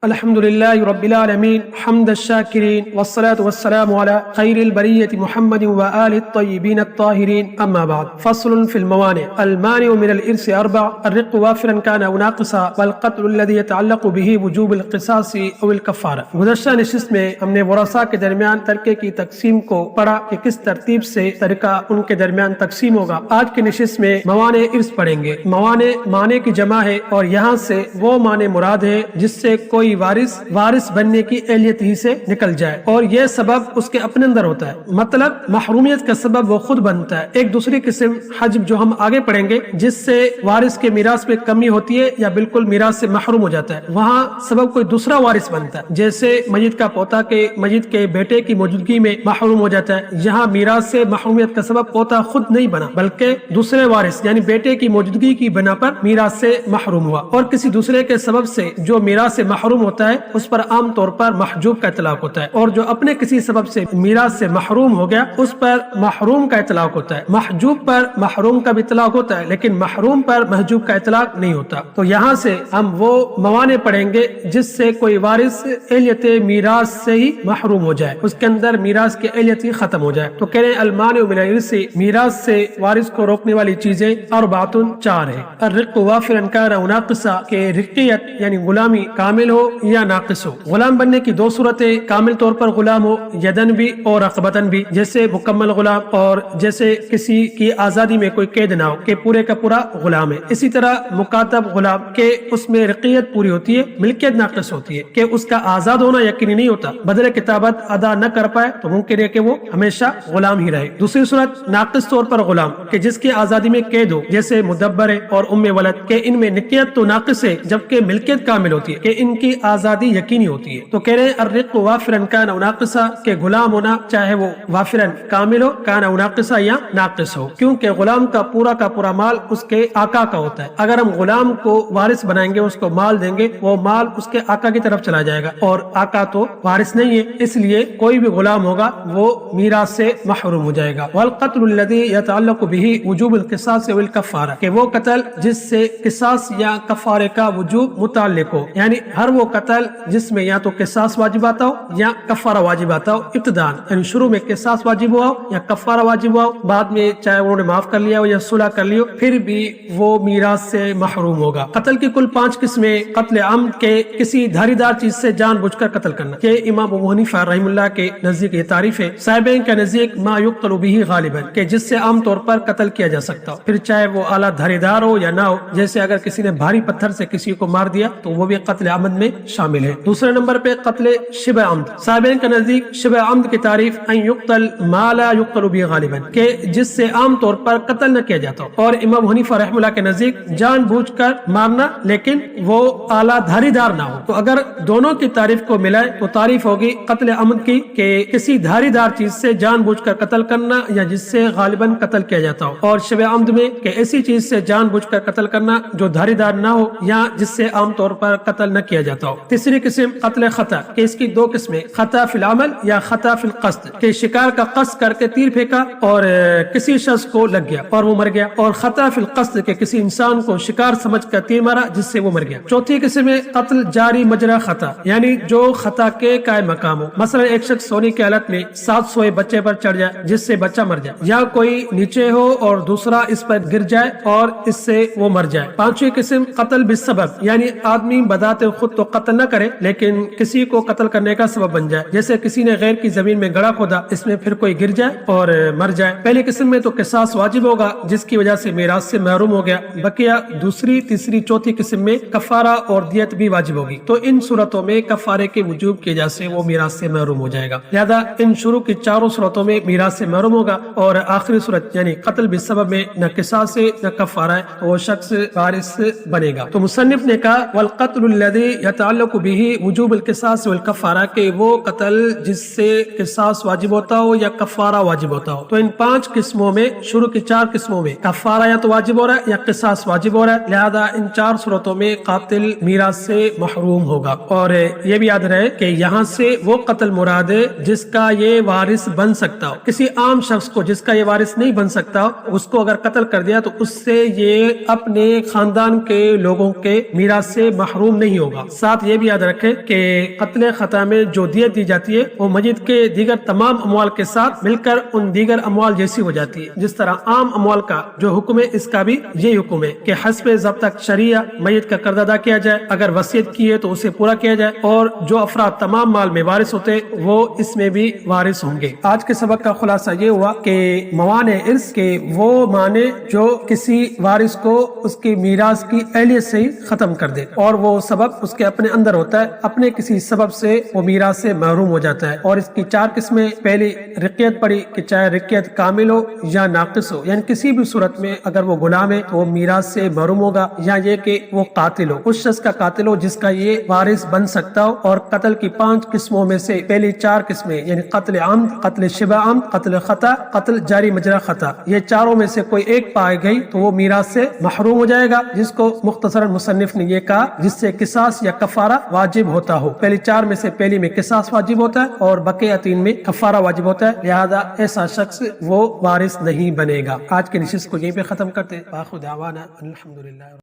الحمد لله رب العالمين حمد الشاكرين والصلاة والسلام على خير البرية محمد وآل الطيبين الطاهرين أما بعد فصل في الموانع. المانع من الإرث أربع: الرق وافرا كان أو ناقصا، والقتل الذي يتعلق به وجوب القصاص أو الكفارة. گزشتہ نشست میں ہم نے ورثاء کے درمیان ترکے کی تقسیم کو پڑھا کہ کس ترتیب سے ترکہ ان کے درمیان تقسیم ہوگا. آج کی نشست میں موانع ارث پڑھیں گے. موانع معنی کی جمع ہے اور یہاں سے وہ معنی مراد ہے جس سے کوئی وارث بننے کی اہلیت ہی سے نکل جائے اور یہ سبب اس کے اپنے اندر ہوتا ہے. مطلب محرومیت کا سبب وہ خود بنتا ہے. ایک دوسری قسم حجب جو ہم آگے پڑھیں گے جس سے وارث کے میراث میں کمی ہوتی ہے یا بالکل میراث سے محروم ہو جاتا ہے، وہاں سبب کوئی دوسرا وارث بنتا ہے. جیسے میت کا پوتا کے میت کے بیٹے کی موجودگی میں محروم ہو جاتا ہے، یہاں میراث سے محرومیت کا سبب پوتا خود نہیں بنا بلکہ دوسرے وارث یعنی بیٹے کی موجودگی کی بنا پر میراث سے محروم ہوا. اور کسی دوسرے کے سبب سے جو میراث سے محروم ہوتا ہے اس پر عام طور پر محجوب کا اطلاق ہوتا ہے، اور جو اپنے کسی سبب سے میراث سے محروم ہو گیا اس پر محروم کا اطلاق ہوتا ہے. محجوب پر محروم کا بھی اطلاق ہوتا ہے لیکن محروم پر محجوب کا اطلاق نہیں ہوتا. تو یہاں سے ہم وہ موانع پڑھیں گے جس سے کوئی وارث اہلیت میراث سے ہی محروم ہو جائے، اس کے اندر میراث کی اہلیت ہی ختم ہو جائے. تو کہہ رہے ہیں المانع من الارث، میراث سے وارث کو روکنے والی چیزیں اربعۃ، چار ہیں. الرق وافرا کان او ناقصا، کہ رقیت یعنی غلامی کامل ہو یا ناقص ہو. غلام بننے کی دو صورتیں: کامل طور پر غلام ہو یدن بھی اور رقبتن بھی، جیسے مکمل غلام، اور جیسے کسی کی آزادی میں کوئی قید نہ ہو کہ پورے کا پورا غلام ہے. اسی طرح مکاتب غلام کہ اس میں رقیت پوری ہوتی ہے، ملکیت ناقص ہوتی ہے کہ اس کا آزاد ہونا یقینی نہیں ہوتا، بدل کتابت ادا نہ کر پائے تو ممکن ہے کہ وہ ہمیشہ غلام ہی رہے. دوسری صورت ناقص طور پر غلام کہ جس کی آزادی میں قید ہو، جیسے مدبر ہے اور ام ولد کہ ان میں نکیت تو ناقص ہے جبکہ ملکیت کامل ہوتی ہے کہ ان کی آزادی یقینی ہوتی ہے. تو کہہ رہے ہیں الرق وافرا کان او ناقصا، کہ غلام ہونا چاہے وہ وافرا کامل ہو، کان او ناقصا یا ناقص ہو، کیونکہ غلام کا پورا مال اس کے آقا کا ہوتا ہے. اگر ہم غلام کو وارث بنائیں گے، اس کو مال دیں گے، وہ مال اس کے آقا کی طرف چلا جائے گا اور آقا تو وارث نہیں ہے، اس لیے کوئی بھی غلام ہوگا وہ میراث سے محروم ہو جائے گا. والقتل الذي يتعلق به وجوب القصاص والكفارہ، کہ وہ قتل جس سے قصاص یا کفارے کا وجوب متعلق ہو، یعنی ہر وہ قتل جس میں یا تو قصاص واجب آتا ہو یا کفارہ واجب آتا ہو ابتداءً، یعنی شروع میں قصاص واجب ہوا ہو یا کفارہ واجب ہوا ہو، بعد میں چاہے انہوں نے معاف کر لیا ہو یا صلح کر لی ہو، پھر بھی وہ میراث سے محروم ہوگا. قتل کی کل 5 قسمیں: قتل عمد کے کسی دھاری دار چیز سے جان بوجھ کر قتل کرنا، یہ امام ابو حنیفہ رحمہ اللہ کے نزدیک یہ تعریف ہے. صاحبین کے نزدیک ما یقتل به غالبا، کہ جس سے عام طور پر قتل کیا جا سکتا ہو، پھر چاہے وہ اعلیٰ دھاری دار ہو یا نہ ہو، جیسے اگر کسی نے بھاری پتھر سے کسی کو مار دیا تو وہ بھی قتل عمد میں شامل ہے. دوسرے نمبر پہ قتل شبہ عمد. صاحبین کا نزدیک شبہ عمد کی تعریف ان یقتل ما لا یقتل به غالبا، کہ جس سے عام طور پر قتل نہ کیا جاتا ہو. اور امام حنیفہ رحمہ اللہ کے نزدیک جان بوجھ کر مارنا لیکن وہ اعلیٰ دھاری دار نہ ہو. تو اگر دونوں کی تعریف کو ملائے تو تعریف ہوگی قتل عمد کی کہ کسی دھاری دار چیز سے جان بوجھ کر قتل کرنا یا جس سے غالباً قتل کیا جاتا ہو، اور شبہ عمد میں کہ ایسی چیز سے جان بوجھ کر قتل کرنا جو دھاری دار نہ ہو یا جس سے عام طور پر قتل نہ کیا جاتا ہو. تیسری قسم قتل خطا، کہ اس کی 2 قسمیں: خطا فی العمل یا خطا فی القصد، کہ شکار کا قصد کر کے تیر پھینکا اور کسی شخص کو لگ گیا اور وہ مر گیا، اور خطا فی القصد کہ کسی انسان کو شکار سمجھ کر تیر مارا جس سے وہ مر گیا. چوتھی قسم ہے قتل جاری مجرا خطا، یعنی جو خطا کے قائم مقام ہو، مثلا ایک شخص سونے کی حالت میں 7 سوئے بچے پر چڑھ جائے جس سے بچہ مر جائے، یا کوئی نیچے ہو اور دوسرا اس پر گر جائے اور اس سے وہ مر جائے. پانچویں قسم قتل بالسبب، یعنی آدمی بذات خود تو قتل نہ کرے لیکن کسی کو قتل کرنے کا سبب بن جائے، جیسے کسی نے غیر کی زمین میں گڑھا کھودا، اس میں پھر کوئی گر جائے اور مر جائے. پہلی قسم میں تو قصاص واجب ہوگا جس کی وجہ سے میراث سے محروم ہو گیا. بقیہ دوسری، تیسری، چوتھی قسم میں کفارہ اور دیت بھی واجب ہوگی. تو ان صورتوں میں کفارے کے وجوب کی وجہ سے وہ میراث سے محروم ہو جائے گا. لہذا ان شروع کی 4 صورتوں میں میراث سے محروم ہوگا، اور آخری صورت یعنی قتل بالسبب میں نہ قصاص ہے نہ کفارہ ہے، وہ شخص وارث بنے گا. تو مصنف نے کہا والقتل الذي يتعلق به وجوب القصاص والكفارہ، کہ وہ قتل جس سے قصاص واجب ہوتا ہو یا کفارہ واجب ہوتا ہو. تو ان 5 قسموں میں شروع کی 4 قسموں میں کفارہ یا تو واجب ہو رہا ہے یا قصاص واجب ہو رہا ہے، لہذا ان 4 صورتوں میں قاتل میراث سے محروم ہوگا. اور یہ بھی یاد رہے کہ یہاں سے وہ قتل مراد ہے جس کا یہ وارث بن سکتا ہو. کسی عام شخص کو جس کا یہ وارث نہیں بن سکتا ہو، اس کو اگر قتل کر دیا تو اس سے یہ اپنے خاندان کے لوگوں کے میراث سے محروم نہیں ہوگا. ساتھ یہ بھی یاد رکھے کہ قتل خطا میں جو دیت دی جاتی ہے وہ میت کے دیگر تمام اموال کے ساتھ مل کر ان دیگر اموال جیسی ہو جاتی ہے. جس طرح عام اموال کا جو حکم ہے اس کا بھی یہ حکم ہے کہ حسب ضابطہ شریعہ میت کا قرض ادا کیا جائے، اگر وصیت کی ہے تو اسے پورا کیا جائے، اور جو افراد تمام مال میں وارث ہوتے وہ اس میں بھی وارث ہوں گے. آج کے سبق کا خلاصہ یہ ہوا کہ موانع ارث کے وہ معنی جو کسی وارث کو اس کی میراث کی اہلیت سے ہی ختم کر دے، اور وہ سبب اس کے اپنے اندر ہوتا ہے، اپنے کسی سبب سے وہ میراث سے محروم ہو جاتا ہے. اور اس کی 4 قسمیں، پہلی رقیت پڑی کہ چاہے رقیت کامل ہو یا ناقص ہو، یعنی کسی بھی صورت میں اگر وہ غلام ہے تو وہ میراث سے محروم ہوگا، یا یہ کہ وہ قاتل ہو، اس شخص کا قاتل ہو جس کا یہ وارث بن سکتا ہو. اور قتل کی 5 قسموں میں سے پہلی 4 قسمیں یعنی قتل عمد، قتل شبہ عمد، قتل خطا، قتل جاری مجرا خطا، یہ چاروں میں سے کوئی ایک پائی گئی تو وہ میراث سے محروم ہو جائے گا، جس کو مختصراً مصنف نے یہ کہا جس سے قصاص یا کفارہ واجب ہوتا ہو. پہلی 4 میں سے پہلی میں قصاص واجب ہوتا ہے اور بقیہ 3 میں کفارہ واجب ہوتا ہے، لہذا ایسا شخص وہ وارث نہیں بنے گا. آج کے نشست کو یہیں پہ ختم کرتے ہیں. باخر دعوانا الحمدللہ.